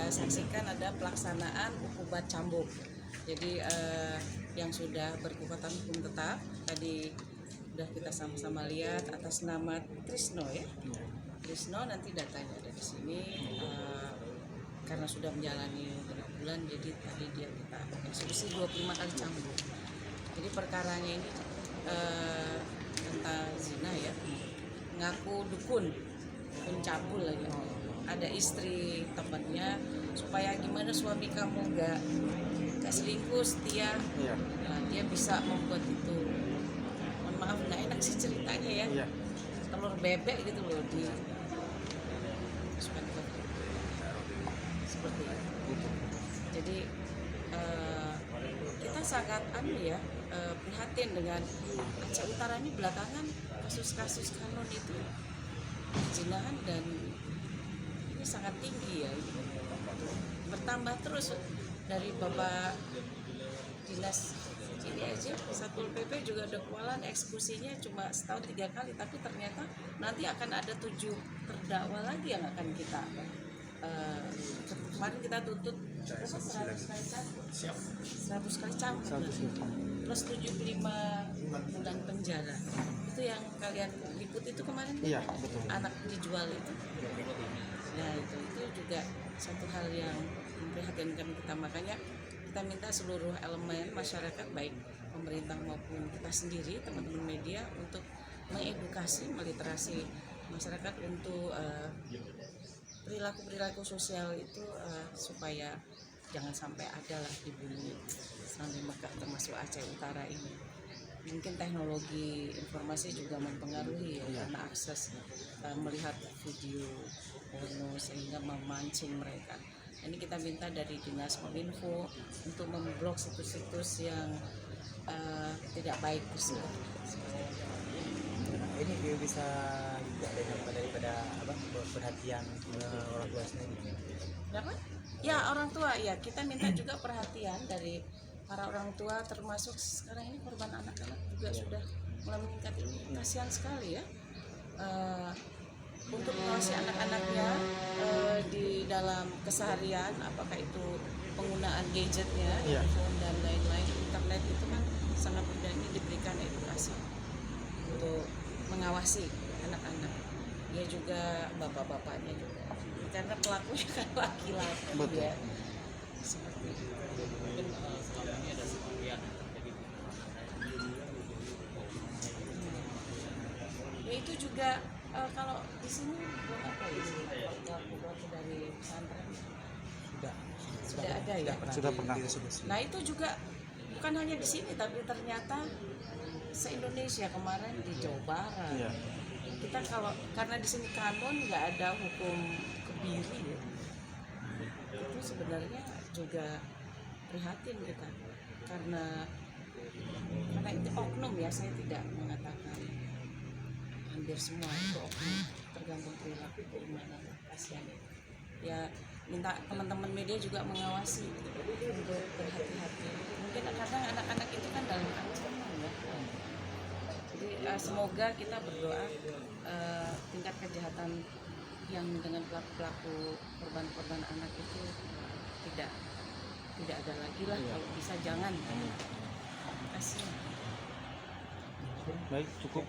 saksikan ada pelaksanaan hukuman cambuk. Jadi yang sudah berkekuatan hukum tetap tadi sudah kita sama-sama lihat atas nama Trisno ya. Trisno nanti datanya ada di sini karena sudah menjalani beberapa bulan, jadi tadi dia kita eksekusi 25 kali cambuk. Jadi perkaranya ini tentang zina ya, ngaku dukun cabul lagi. Ada istri temannya supaya gimana suami kamu nggak selingkuh, setia. Nah, dia bisa membuat itu. Mohon maaf nggak enak sih ceritanya ya. Telur bebek gitu loh di seperti itu. Jadi kita sangat prihatin dengan Aceh Utara ini belakangan kasus-kasus kanon itu perzinahan dan ini sangat tinggi ya, bertambah terus. Dari Bapak Dinas ini aja Satpol PP juga ada kewalahan, eksekusinya cuma setahun 3 kali, tapi ternyata nanti akan ada 7 terdakwa lagi yang akan kita kemarin kita tuntut 100 kali cambuk, 100 kali cambuk plus 75 bulan penjara. Itu yang kalian liput itu kemarin, iya, betul. Anak dijual itu. Nah itu juga satu hal yang memprihatinkan kita, makanya kita minta seluruh elemen masyarakat baik pemerintah maupun kita sendiri teman-teman media untuk mengedukasi, meliterasi masyarakat untuk perilaku sosial itu supaya jangan sampai ada lah di bumi sampai Mekah termasuk Aceh Utara ini. Mungkin teknologi informasi juga mempengaruhi ya, karena akses melihat video porno sehingga memancing mereka. Ini kita minta dari Dinas Kominfo untuk memblok situs-situs yang tidak baik tersebut. Ini bisa daripada perhatian orang tua sendiri. Kenapa? Ya orang tua ya, kita minta juga perhatian dari para orang tua, termasuk sekarang ini korban anak-anak juga sudah mulai meningkat. Ini kasihan sekali ya, untuk mengawasi anak-anaknya di dalam keseharian, apakah itu penggunaan gadgetnya, handphone dan lain-lain, internet itu kan sangat mudah. Ini diberikan edukasi untuk mengawasi anak-anak. Dia juga bapak-bapaknya juga, karena pelakunya kan laki-laki ya. Seperti itu. Selama ini ada sebagian ya itu juga kalau di sini buat apa ya, pelaku dari pesantren sudah ada ya. Sudah pernah. Nah itu juga bukan hanya di sini, tapi ternyata se-Indonesia, kemarin di Jawa Barat. Iya. Kita karena di sini kanon nggak ada hukum kebiri ya, itu sebenarnya juga prihatin kita karena itu oknum ya. Saya tidak mengatakan hampir semua itu oknum, tergantung perilaku gimana. Kasihan ya, minta teman-teman media juga mengawasi untuk berhati-hati. Mungkin kadang anak-anak itu kan dalam ancaman ya. Jadi semoga kita berdoa tingkat kejahatan yang dengan pelaku-pelaku korban-korban anak itu tidak ada lagi lah. Kalau bisa jangan. Kasihan. Baik, cukup.